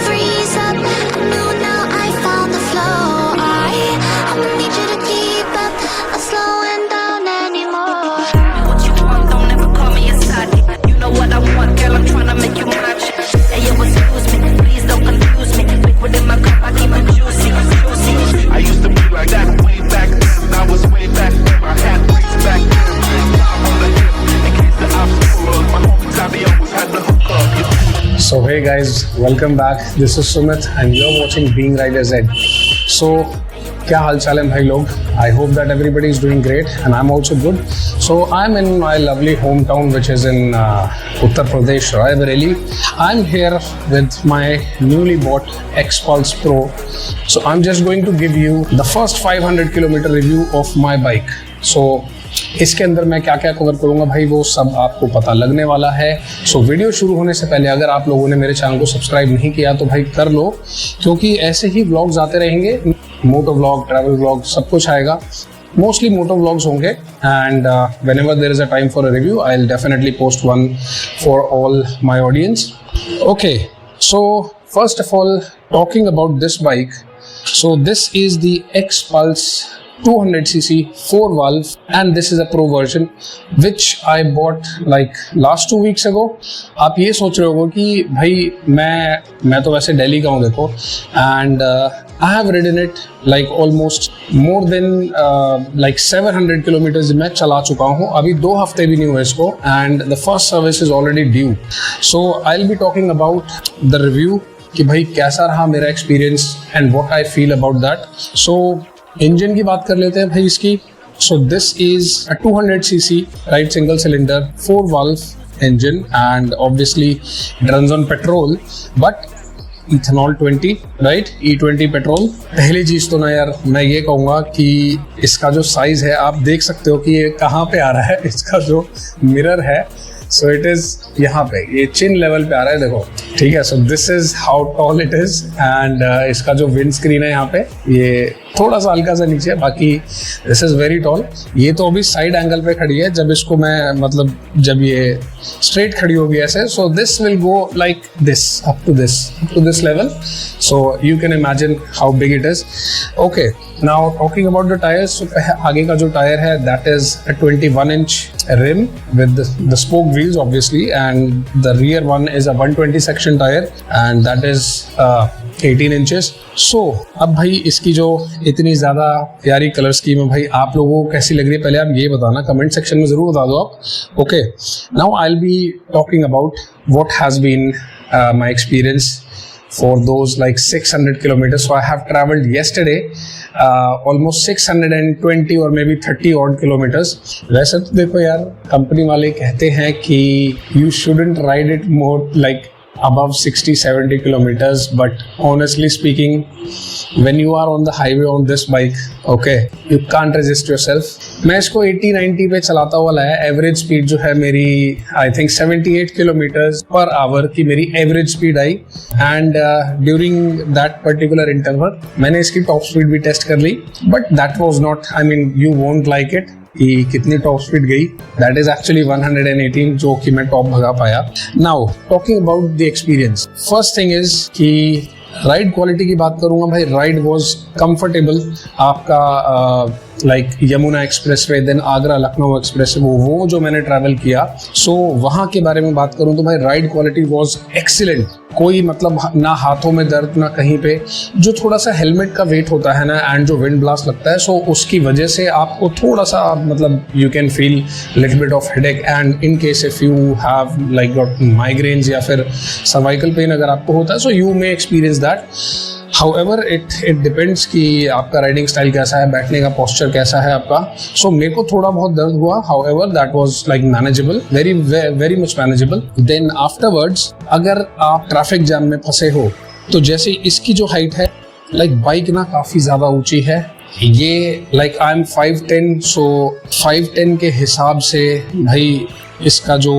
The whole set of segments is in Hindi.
freeze up. No, now I found the flow. I'ma need you to keep up. I'm slowing down anymore. What you want, don't ever call me a side. You know what I want, girl, I'm tryna make you mine. Hey, yo, excuse me, please don't confuse me. Liquid in my cup, I keep it juicy, juicy. I used to be like that way back then. I was way back then. I had things back then. On the hip, in case the obstacle. My homies, I be always had the hook up. So hey guys, welcome back. This is Sumit and you're watching Being Rider Z. So क्या हाल चाल है भाई लोग? I hope that everybody is doing great and I'm also good. So I'm in my lovely hometown which is in Uttar Pradesh, Raebareli. I'm here with my newly bought X-Pulse Pro. So I'm just going to give you the first 500 kilometer review of my bike. So इसके अंदर मैं क्या क्या कवर करूंगा भाई वो सब आपको पता लगने वाला है. सो वीडियो शुरू होने से पहले अगर आप लोगों ने मेरे चैनल को सब्सक्राइब नहीं किया तो भाई कर लो, क्योंकि ऐसे ही व्लॉग्स आते रहेंगे. मोटो व्लॉग, ट्रैवल व्लॉग, सब कुछ आएगा. मोस्टली मोटो व्लॉग्स होंगे and whenever there is a time for a review I will definitely post one for all my audience. Okay, so first of all talking about this bike. So this is the X-Pulse 200cc 4 valve and this is a pro version which I bought like last 2 weeks ago. आप ये सोच रहे होगो कि भाई मैं तो वैसे दिल्ली का हूँ देखो, and I have ridden it like almost more than like 700 kilometers मैं चला चुका हूँ. अभी 2 हफ्ते भी नहीं हुए इसको and the first service is already due. So I'll be talking about the review कि भाई कैसा रहा मेरा experience and what I feel about that. So engine की बात कर लेते हैं भाई इसकी. So this is a 200cc right single cylinder 4 valve engine and obviously it runs on petrol but ethanol 20 right, E20 petrol. पहली चीज तो ना यार मैं ये कहूँगा कि इसका जो साइज है आप देख सकते हो कि ये कहाँ पे आ रहा है. इसका जो मिरर है सो इट इज यहाँ पे, ये चिन लेवल पे आ रहा है देखो, ठीक है. So this is how tall it is and इसका जो विंड स्क्रीन है यहाँ पे ये थोड़ा सा हल्का सा नीचे है, बाकी दिस इज वेरी टॉल. ये तो अभी साइड एंगल पे खड़ी है, जब इसको मैं मतलब जब ये स्ट्रेट खड़ी होगी ऐसे, so this will go like this up to this level. So you can imagine how big it is. Okay, now talking about the tyres. So आगे का जो टायर है that is a 21 inch rim with the spoke wheels obviously, and the rear one is a 120 section tire and that is 18 inches. So अब भाई इसकी जो इतनी ज़्यादा प्यारी कलर स्कीम है भाई आप लोगों को कैसी लग रही है पहले आप ये बताना, कमेंट सेक्शन में ज़रूर बता दो आप. Okay, now I will be talking about what has been my experience for those like 600 kilometers. So I have traveled yesterday almost 620 or maybe 30 odd kilometers. वैसे तो देखो यार कंपनी वाले कहते हैं कि you shouldn't ride it more like above 60-70 kilometers, but honestly speaking when you are on the highway on this bike, okay, you can't resist yourself. मैं इसको 80-90 पे चलाता हुआ लाया. एवरेज स्पीड जो है मेरी I think 78 kilometres per hour की मेरी average speed I and during that particular interval मैंने इसकी टॉप स्पीड भी टेस्ट कर ली, but that was not, I mean you won't like it कि कितनी टॉप स्पीड गई. दैट इज एक्चुअली 118 जो कि मैं टॉप भगा पाया. Now talking about the experience, first thing is कि राइड क्वालिटी की बात करूंगा भाई. Ride was comfortable. आपका like Yamuna expressway, then Agra Lucknow express, वो जो मैंने ट्रैवल किया, सो वहाँ के बारे में बात करूँ तो भाई राइड क्वालिटी वाज एक्सीलेंट. कोई मतलब ना हाथों में दर्द ना कहीं पे. जो थोड़ा सा हेलमेट का वेट होता है ना एंड जो विंड ब्लास्ट लगता है, सो उसकी वजह से आपको थोड़ा सा मतलब you can feel little bit of headache and in case if you have like got migraines या फिर सर्वाइकल पेन अगर आपको होता है, so you may experience that. However, it depends कि आपका राइडिंग स्टाइल कैसा है, बैठने का पोस्चर कैसा है आपका. सो मेरे को थोड़ा बहुत दर्द हुआ, however that was like manageable, very much manageable. Then afterwards अगर आप ट्रैफिक जैम में फंसे हो तो जैसे इसकी जो हाइट है लाइक बाइक ना काफ़ी ज़्यादा ऊंची है. ये लाइक आई एम 5'10", सो 5'10" के हिसाब से भाई इसका जो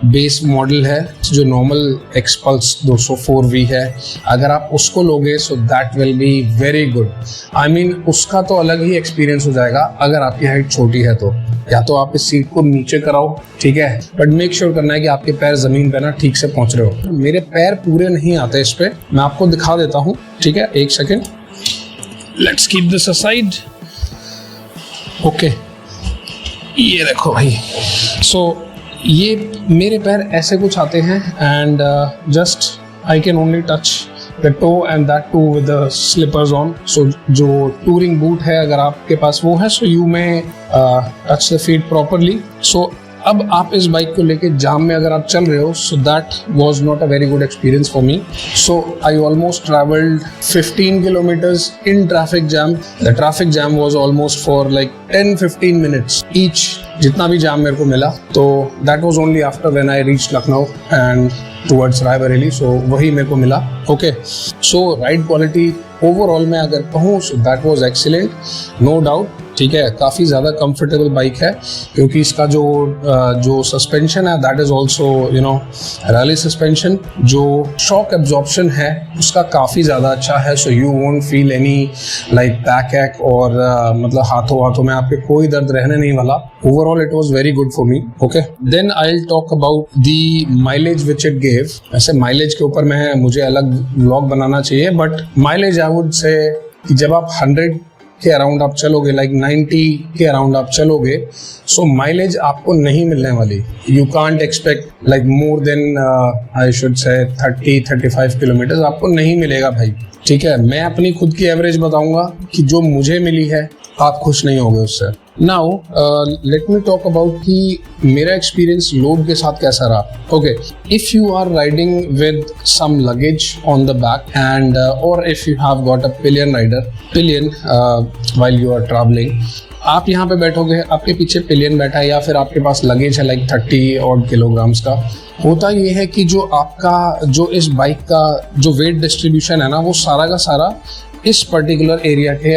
बेस मॉडल है जो नॉर्मल एक्सपल्स 204V है, अगर आप उसको लोगे so that will be very good. I mean उसका तो अलग ही एक्सपीरियंस हो जाएगा अगर आपकी हाइट छोटी है तो। या तो आप इस सीट को नीचे कराओ, ठीक है, बट मेक श्योर करना है कि आपके पैर जमीन पे ना ठीक से पहुंच रहे हो। मेरे पैर पूरे नहीं आते इस पे, मैं आपको दिखा देता हूँ, ठीक है, एक second, let's keep this aside. Okay, ये देखो भाई, सो ये मेरे पैर ऐसे कुछ आते हैं and just I can only touch the toe and that too with the slippers on. So जो टूरिंग बूट है अगर आपके पास वो है, सो यू में touch the feet properly. So अब आप इस बाइक को लेके जाम में अगर आप चल रहे हो, so that was not a very good experience for me. So I almost travelled 15 kilometres in traffic jam. The traffic jam was almost for like 10-15 minutes each, जितना भी जाम मेरे को मिला। तो that was only after when I reach Lucknow and towards Raebareli, so वही मेरे को मिला। Okay, so ride quality overall में अगर कहूँ so that was excellent, no doubt, ठीक है। काफ़ी ज़्यादा कंफर्टेबल बाइक है क्योंकि इसका जो सस्पेंशन है that is also you know rally suspension. जो शॉक एब्जॉर्प्शन है उसका काफ़ी ज़्यादा अच्छा है, so you won't feel any like back एक और मतलब हाथों में आपके कोई दर्द रहने नहीं वाला। Overall it was very good for me. Okay, then I will talk about the mileage which it gave. वैसे माइलेज के ऊपर मुझे अलग व्लॉग बनाना चाहिए, but mileage I would say कि जब आप 100 के अराउंड आप चलोगे, लाइक 90 के अराउंड आप चलोगे, सो माइलेज आपको नहीं मिलने वाली। You can't expect like more than I should say 30-35 kilometre आपको नहीं मिलेगा भाई, ठीक है। मैं अपनी खुद की एवरेज बताऊंगा कि जो मुझे मिली है, आप खुश नहीं होगे उससे। Now let me talk about कि मेरा एक्सपीरियंस लोड के साथ कैसा रहा। Okay, if you are riding with some luggage on the back end और if you have got a pillion while you are travelling, आप यहाँ पे बैठोगे, आपके पीछे पिलियन बैठा है या फिर आपके पास लगेज है लाइक 30 odd किलोग्राम्स का। होता ये है कि जो आपका जो इस बाइक का जो वेट डिस्ट्रीब्यूशन है ना, वो सारा का सारा इस पर्टिकुलर एरिया के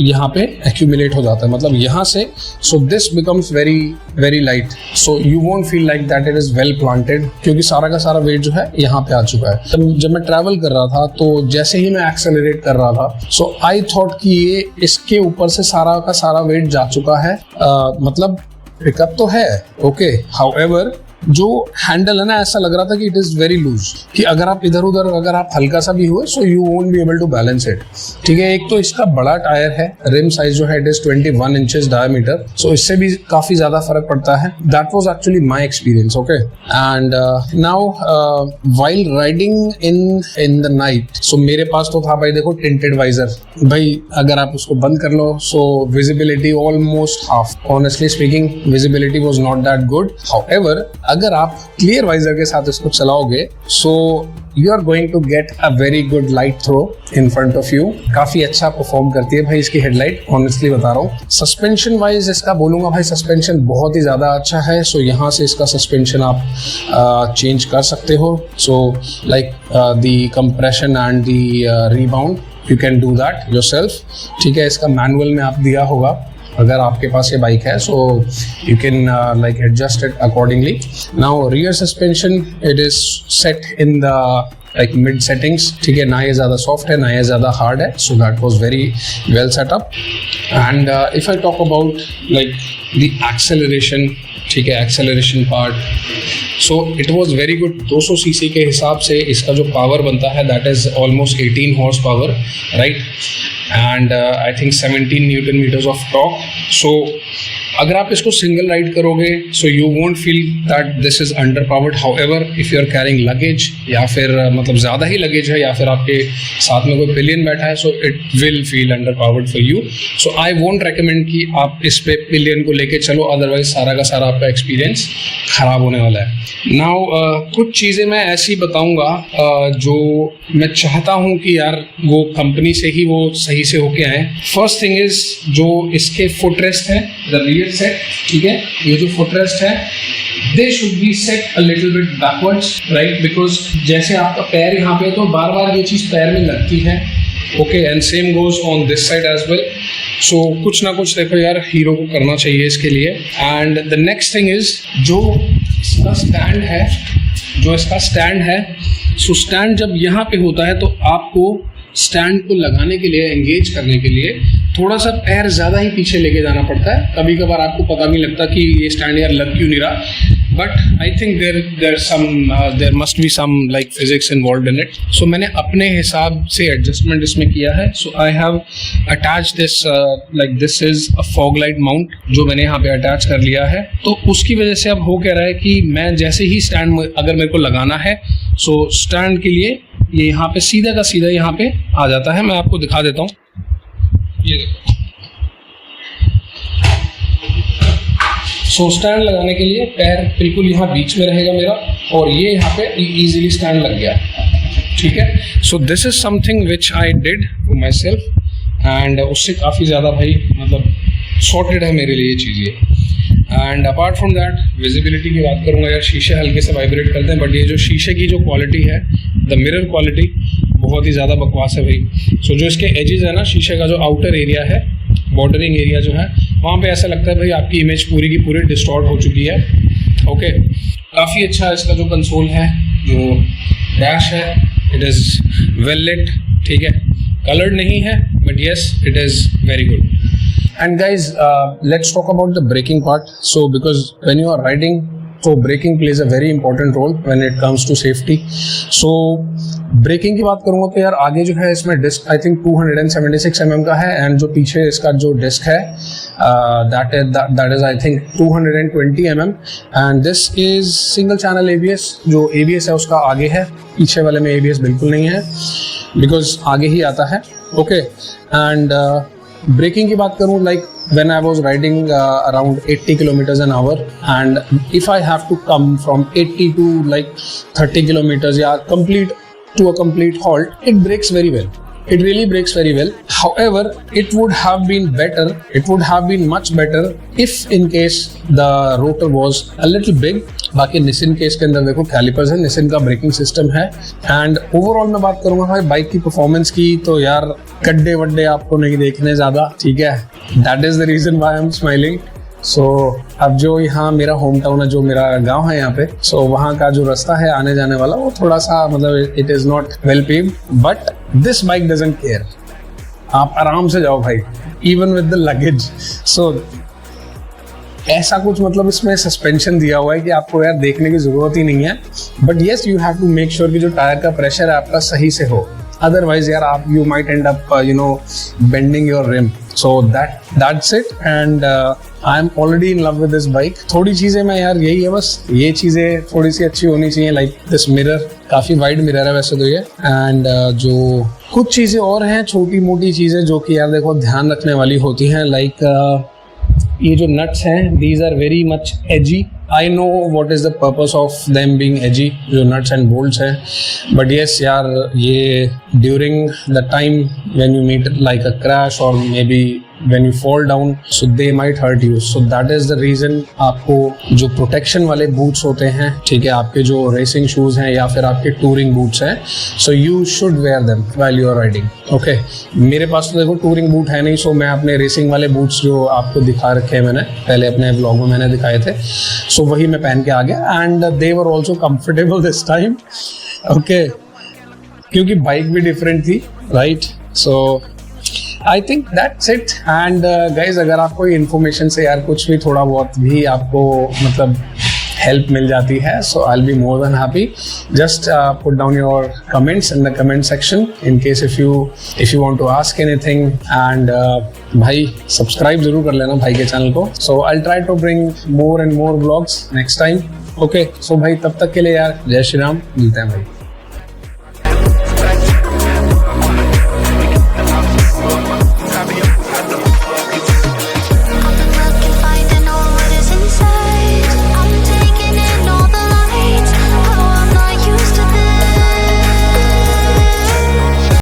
यहाँ पे एक्यूमुलेट हो जाता है, मतलब यहाँ से। So this becomes very very light, so you won't feel like that it is well planted, क्योंकि सारा का सारा वेट जो है यहाँ पे आ चुका है। जब मैं ट्रैवल कर रहा था तो जैसे ही मैं एक्सेलरेट कर रहा था, सो आई थॉट कि ये इसके ऊपर से सारा का सारा वेट जा चुका है, मतलब पिकअप तो है ओके। हाउएवर जो हैंडल है ना, ऐसा लग रहा था कि इट इज वेरी लूज, कि अगर आप इधर उधर अगर आप हल्का सा भी हुए, so you won't be able to balance it, ठीक है। एक तो इसका बड़ा टायर है, रिम साइज जो है it is 21 inches diameter, so इससे भी काफी ज्यादा फर्क पड़ता है। That was actually my experience. Okay, and now while riding in the night, so मेरे पास तो था भाई देखो टिंटेड वाइजर। भाई अगर आप उसको बंद कर लो, so visibility almost half, honestly speaking visibility was not that good. However अगर आप क्लियर वाइजर के साथ इसको चलाओगे, so you are going to get a very good light throw in front of you. काफी अच्छा परफॉर्म करती है भाई इसकी हेडलाइट, ऑनेस्टली बता रहा हूँ। सस्पेंशन वाइज इसका बोलूंगा भाई, सस्पेंशन बहुत ही ज्यादा अच्छा है। सो यहाँ से इसका सस्पेंशन आप चेंज कर सकते हो, so like the compression and the rebound you can do that yourself, ठीक है। इसका मैनुअल में आप दिया होगा अगर आपके पास ये बाइक है, so you can like adjust it accordingly. Now rear suspension it is set in the like mid settings, ठीक है, ना ये ज़्यादा सॉफ्ट है ना ये ज़्यादा हार्ड है, so that was very well set up. And if I talk about like the acceleration, ठीक है, acceleration part, so it was very good. 200 CC के हिसाब से इसका जो पावर बनता है that is almost 18 horse power, right, and I think 17 newton metres of torque. So अगर आप इसको सिंगल राइड करोगे, so you won't feel that this is underpowered. However if you are carrying luggage या फिर मतलब ज़्यादा ही लगेज है या फिर आपके साथ में कोई पिलियन बैठा है, so it will feel under powered for you. So I won't recommend कि आप इस पे पिलियन को लेके चलो, अदरवाइज सारा का सारा आपका एक्सपीरियंस खराब होने वाला है। नाउ कुछ चीज़ें मैं ऐसी बताऊंगा जो मैं चाहता हूं कि यार वो कंपनी से ही वो सही से होके आए। फर्स्ट थिंग इज जो इसके फुटरेस्ट है, द रियर सेट, ठीक है, ये जो फुटरेस्ट है they should be set a little bit backwards, right, because जैसे आपका पैर यहाँ पे तो बार बार ये चीज़ पैर में लगती है, okay, and same goes on this side as well. So कुछ ना कुछ देखो यार हीरो को करना चाहिए इसके लिए। And the next thing is जो इसका स्टैंड है, जो इसका स्टैंड है, सो स्टैंड जब यहाँ पे होता है तो आपको स्टैंड को लगाने के लिए, एंगेज करने के लिए थोड़ा सा पैर ज़्यादा ही पीछे लेके जाना पड़ता है। कभी कभार आपको पता नहीं लगता कि ये स्टैंड यार लग क्यों नहीं रहा, but I think there must be some like physics involve in it. So मैंने अपने हिसाब से एडजस्टमेंट इसमें किया है। So I have attach this, like this is a fog light mount जो मैंने यहाँ पे अटैच कर लिया है। तो उसकी वजह से अब हो क्या रहा है कि मैं जैसे ही स्टैंड अगर मेरे को लगाना है, सो स्टैंड के लिए ये यहाँ पे सीधा का सीधा यहाँ पे आ जाता है। मैं आपको दिखा देता हूँ, ये देखो। सो स्टैंड लगाने के लिए पैर बिल्कुल यहाँ बीच में रहेगा मेरा, और ये यहाँ पे इजीली स्टैंड लग गया, ठीक है। So this is something which I did for my self, and उससे काफ़ी ज़्यादा भाई मतलब सॉर्टेड है मेरे लिए ये चीज़ें। And apart from that, visibility की बात करूँगा यार, शीशे हल्के से वाइब्रेट करते हैं, बट ये जो शीशे की जो क्वालिटी है, द मिरर क्वालिटी बहुत ही ज़्यादा बकवास है भाई। सो जो इसके एजेस है ना, शीशे का जो आउटर एरिया है, बॉर्डरिंग एरिया जो है, वहाँ पे ऐसा लगता है भाई आपकी इमेज पूरी की पूरी डिस्टॉर्ट हो चुकी है। ओके, काफ़ी अच्छा इसका जो कंसोल है, जो डैश है, इट इज़ वेल लिट, ठीक है, कलर्ड नहीं है, but yes it is very good. And guys, let's talk about the braking part. So because when you are riding, so braking plays a very important role when it comes to safety. So braking की बात करूँगा तो यार आगे जो है इसमें डिस्क आई थिंक 276 mm का है, एंड जो पीछे इसका जो डिस्क है that is I think 220 mm, and this is single channel ABS। जो ABS है उसका आगे है, पीछे वाले में ABS बिल्कुल नहीं है, बिकॉज आगे ही आता है। ओके, एंड ब्रेकिंग की बात करूँ, like when I was riding around 80 kilometers an hour, and if I have to come from 80 to like 30 kilometers, yeah, to a complete halt, it brakes very well. It really brakes very well. However, it would have been better, it would have been much better if in case the rotor was a little big. बाकी निसिन के इसके अंदर देखो कैलिपर्स है, निसिन का ब्रेकिंग सिस्टम है, एंड ओवरऑल मैं बात करूंगा भाई बाइक की परफॉर्मेंस की, तो यार गड्ढे वड्डे आपको नहीं देखने ज़्यादा, ठीक है। That is the reason why I am smiling. So अब जो यहाँ मेरा होम टाउन है, जो मेरा गांव है यहाँ पे, सो वहाँ का जो रास्ता है आने जाने वाला, वो थोड़ा सा मतलब it is not well paved, but this bike doesn't care. आप आराम से जाओ भाई, इवन विद द लगेज। सो ऐसा कुछ मतलब इसमें सस्पेंशन दिया हुआ है कि आपको यार देखने की ज़रूरत ही नहीं है, but yes you have to make sure कि जो टायर का प्रेशर है आपका सही से हो, अदरवाइज यार आप you might end up bending your rim. So that's it, and I am already in love with this bike. थोड़ी चीज़ें मैं यार यही है बस, ये चीज़ें थोड़ी सी अच्छी होनी चाहिए, लाइक दिस मिरर, काफ़ी वाइड मिरर है वैसे तो ये, एंड जो कुछ चीज़ें और हैं छोटी मोटी चीज़ें जो कि यार देखो ध्यान रखने वाली होती हैं, लाइक ये जो नट्स हैं, these are very much edgy. I know what is the purpose of them being edgy, जो नट्स एंड बोल्ट्स हैं, बट येस यार ये during the time when you meet like a crash और maybe when you fall down, so they might hurt you. So that is the reason आपको जो प्रोटेक्शन वाले बूट्स होते हैं, ठीक है, आपके जो रेसिंग शूज़ हैं या फिर आपके टूरिंग बूट्स हैं, so you should wear them while you are riding. Okay, मेरे पास तो देखो टूरिंग बूट है नहीं, सो मैं अपने रेसिंग वाले बूट्स जो आपको दिखा रखे हैं मैंने पहले अपने व्लॉग में मैंने दिखाए थे, सो वही मैं पहन के आ गया, and they were also comfortable this time. Okay, क्योंकि बाइक भी डिफरेंट थी, right. So I think that's it, and guys अगर आपको इन्फॉर्मेशन से यार कुछ भी थोड़ा बहुत भी आपको मतलब हेल्प मिल जाती है, so I will be more than happy. Just put down your comments in the comment section in case if you want to ask anything, and भाई सब्सक्राइब जरूर कर लेना भाई के चैनल को। So I try to bring more and more vlogs next time. Okay, so भाई तब तक के लिए यार जय श्री राम, मिलते हैं भाई।